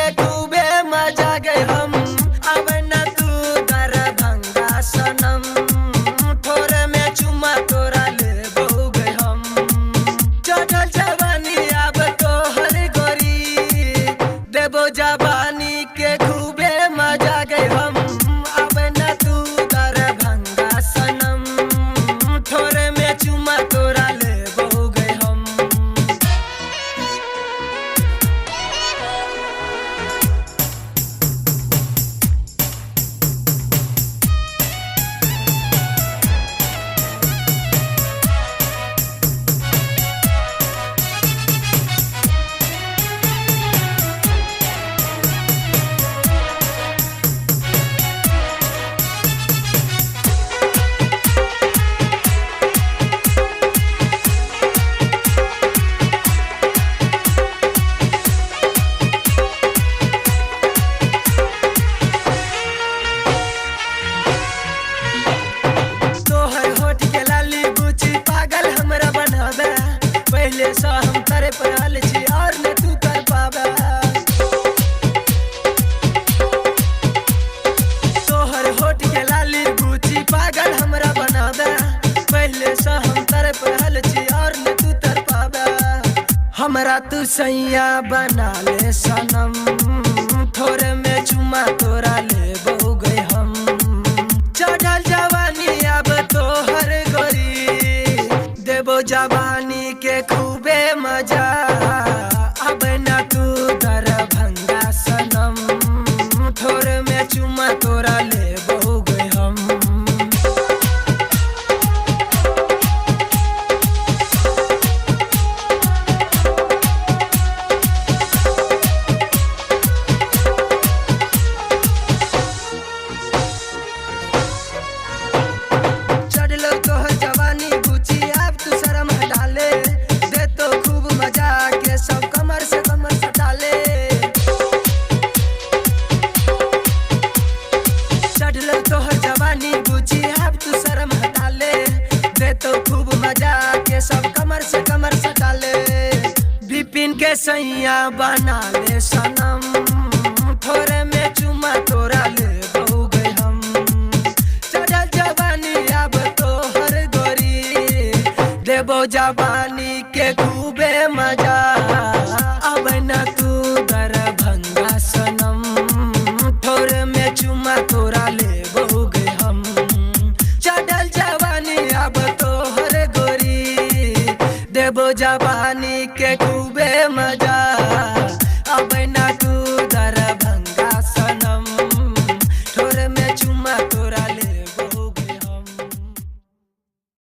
के खूबे मजा गए हम। अब न तू दरभंगा सनम, थोड़े में चुमा तोरा ले बहु गए हम। चढ़ल जवानी अब तो हर गोरी, देबो जवानी के खूबे मजा गए हम। अब न तू दरभंगा सनम, थोड़े में चुमा तोरा ले बहु गए हम। पहले से हम करे पड़ल छी और न तू कर पावे। तोहर होठ के लाली गुची पागल हमरा बनावे। पहले से हम करे पड़ल छी और न तू तर पावे। हमरा तू सैया बना ले सनम, थोड़े में चुमा तोरा ले बहु गए हम। चढ़ल जवानी अब तोहर गोरी, देबो जवानी के खूबे मजा। अब न तू दरभंगा सनम, थोड़े में चुमा तोरा ले बहु गए हम। चढ़लो तोहर जवानी गुची अब तू शर्म हटा ले। दे तो खूब मजा के सब कमर से कमर सटा ले। चढ़लो तोहर जवानी गुची अब तू शर्म हटा ले। दे तो खूब मजा के सब कमर से कमर सटा ले। बिपिन के सैया बना ले सनम, थोड़े में चुमा तोरा ले बहु गए हम। चढ़ल जवानी अब तोहर गोरी, देबो जवानी के खूबे मजा। अब न तू दरभंगा सनम, थोड़े में चुमा तोरा ले बहु गए हम। चढ़ल जवानी अब तोहर गोरी, देबो जवानी के